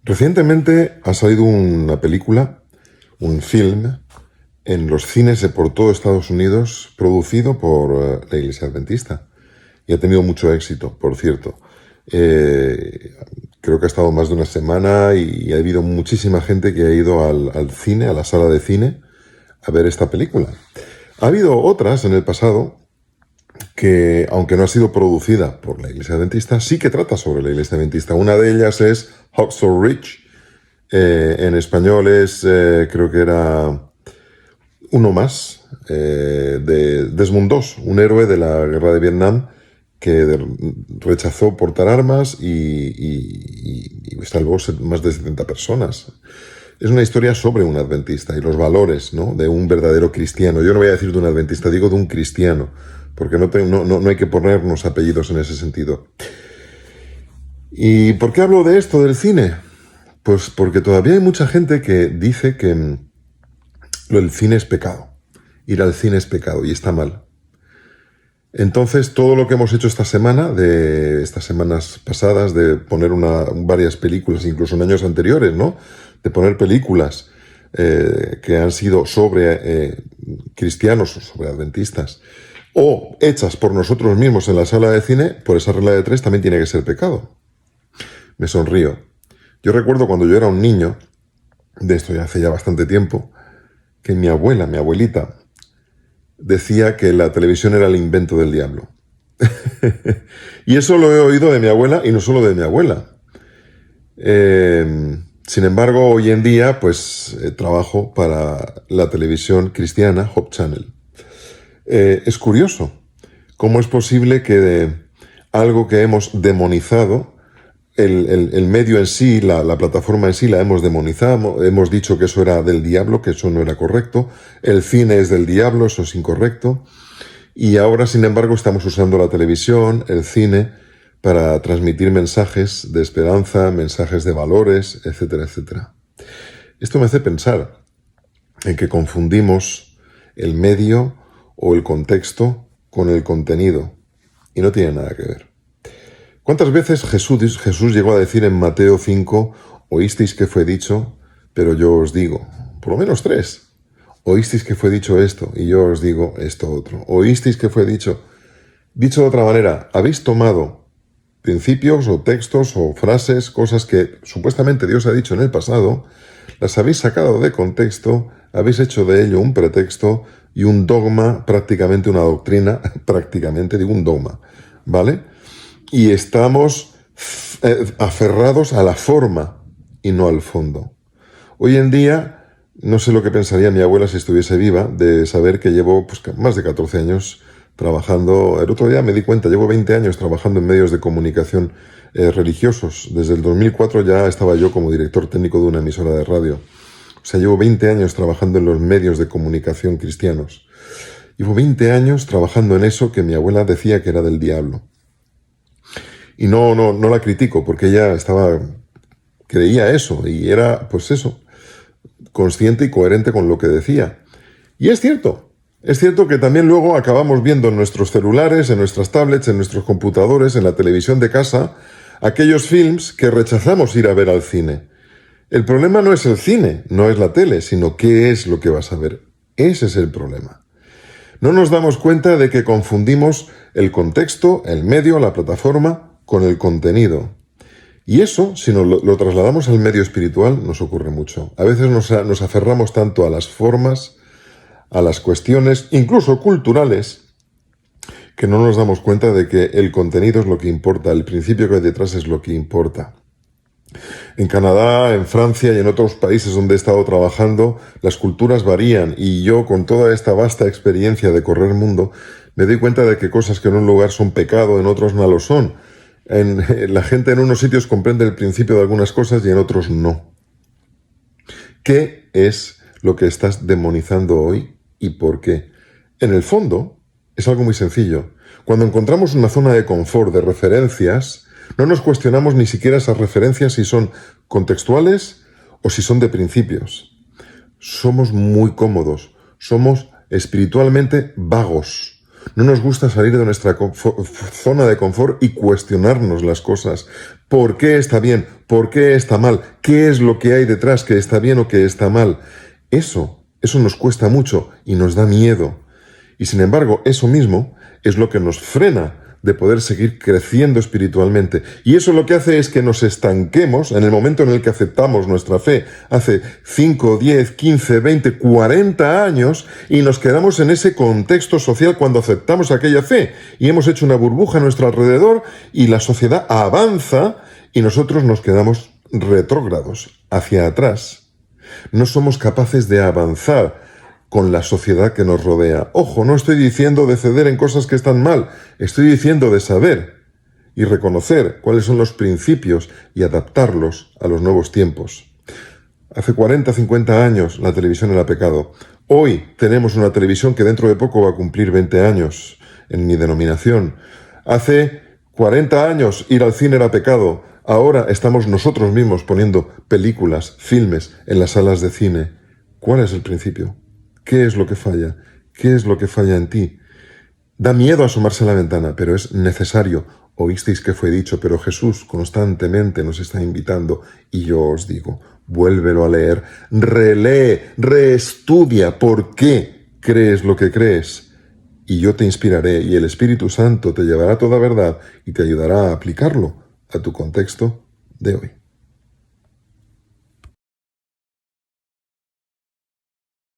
Recientemente ha salido una película, un film, en los cines de por todo Estados Unidos, producido por la Iglesia Adventista. Y ha tenido mucho éxito, por cierto. Creo que ha estado más de una semana y ha habido muchísima gente que ha ido al cine, a la sala de cine, a ver esta película. Ha habido otras en el pasado que, aunque no ha sido producida por la Iglesia Adventista, sí que trata sobre la Iglesia Adventista. Una de ellas es Hacksaw Ridge. En español es, creo que era Uno Más, de Desmond II, un héroe de la guerra de Vietnam que rechazó portar armas y salvó más de 70 personas. Es una historia sobre un adventista y los valores, ¿no?, de un verdadero cristiano. Yo no voy a decir de un adventista, digo de un cristiano, porque no hay que ponernos apellidos en ese sentido. ¿Y por qué hablo de esto del cine? Pues porque todavía hay mucha gente que dice que el cine es pecado. Ir al cine es pecado y está mal. Entonces, todo lo que hemos hecho esta semana, de estas semanas pasadas, de poner varias películas, incluso en años anteriores, ¿no?, de poner películas que han sido sobre cristianos, sobre adventistas, o hechas por nosotros mismos en la sala de cine, por esa regla de 3 también tiene que ser pecado. Me sonrío. Yo recuerdo cuando yo era un niño, de esto ya hace ya bastante tiempo, que mi abuelita, decía que la televisión era el invento del diablo. Y eso lo he oído de mi abuela y no solo de mi abuela. Sin embargo, hoy en día, pues trabajo para la televisión cristiana, Hope Channel. Es curioso cómo es posible que de algo que hemos demonizado, el medio en sí, la plataforma en sí la hemos demonizado, hemos dicho que eso era del diablo, que eso no era correcto, el cine es del diablo, eso es incorrecto, y ahora, sin embargo, estamos usando la televisión, el cine, para transmitir mensajes de esperanza, mensajes de valores, etcétera, etcétera. Esto me hace pensar en que confundimos el medio o el contexto con el contenido, y no tiene nada que ver. ¿Cuántas veces Jesús llegó a decir en Mateo 5, oísteis que fue dicho, pero yo os digo? Por lo menos 3. Oísteis que fue dicho esto, y yo os digo esto otro. Oísteis que fue dicho. Dicho de otra manera, habéis tomado principios o textos o frases, cosas que supuestamente Dios ha dicho en el pasado, las habéis sacado de contexto, habéis hecho de ello un pretexto y un dogma, prácticamente una doctrina, prácticamente digo un dogma, ¿vale? Y estamos aferrados a la forma y no al fondo. Hoy en día, no sé lo que pensaría mi abuela si estuviese viva, de saber que llevo más de 14 años trabajando. El otro día me di cuenta, llevo 20 años trabajando en medios de comunicación religiosos. Desde el 2004 ya estaba yo como director técnico de una emisora de radio. O sea, llevo 20 años trabajando en los medios de comunicación cristianos. Llevo 20 años trabajando en eso que mi abuela decía que era del diablo. Y no la critico, porque ella creía eso, y era, pues eso, consciente y coherente con lo que decía. Y es cierto que también luego acabamos viendo en nuestros celulares, en nuestras tablets, en nuestros computadores, en la televisión de casa, aquellos films que rechazamos ir a ver al cine. El problema no es el cine, no es la tele, sino qué es lo que vas a ver. Ese es el problema. No nos damos cuenta de que confundimos el contexto, el medio, la plataforma, con el contenido. Y eso, si lo trasladamos al medio espiritual, nos ocurre mucho. A veces nos aferramos tanto a las formas, a las cuestiones, incluso culturales, que no nos damos cuenta de que el contenido es lo que importa, el principio que hay detrás es lo que importa. En Canadá, en Francia y en otros países donde he estado trabajando, las culturas varían, y yo, con toda esta vasta experiencia de correr mundo, me doy cuenta de que cosas que en un lugar son pecado, en otros no lo son. La gente en unos sitios comprende el principio de algunas cosas y en otros no. ¿Qué es lo que estás demonizando hoy y por qué? En el fondo, es algo muy sencillo. Cuando encontramos una zona de confort, de referencias, no nos cuestionamos ni siquiera esas referencias si son contextuales o si son de principios. Somos muy cómodos, somos espiritualmente vagos. No nos gusta salir de nuestra zona de confort y cuestionarnos las cosas. ¿Por qué está bien? ¿Por qué está mal? ¿Qué es lo que hay detrás que está bien o que está mal? Eso nos cuesta mucho y nos da miedo. Y sin embargo, eso mismo es lo que nos frena de poder seguir creciendo espiritualmente. Y eso lo que hace es que nos estanquemos en el momento en el que aceptamos nuestra fe, hace 5, 10, 15, 20, 40 años, y nos quedamos en ese contexto social cuando aceptamos aquella fe. Y hemos hecho una burbuja a nuestro alrededor y la sociedad avanza y nosotros nos quedamos retrógrados, hacia atrás. No somos capaces de avanzar con la sociedad que nos rodea. Ojo, no estoy diciendo de ceder en cosas que están mal, estoy diciendo de saber y reconocer cuáles son los principios y adaptarlos a los nuevos tiempos. Hace 40, 50 años la televisión era pecado. Hoy tenemos una televisión que dentro de poco va a cumplir 20 años en mi denominación. Hace 40 años ir al cine era pecado. Ahora estamos nosotros mismos poniendo películas, filmes en las salas de cine. ¿Cuál es el principio? ¿Qué es lo que falla? ¿Qué es lo que falla en ti? Da miedo asomarse a la ventana, pero es necesario. Oísteis que fue dicho, pero Jesús constantemente nos está invitando. Y yo os digo, vuélvelo a leer, relee, reestudia por qué crees lo que crees. Y yo te inspiraré y el Espíritu Santo te llevará a toda verdad y te ayudará a aplicarlo a tu contexto de hoy.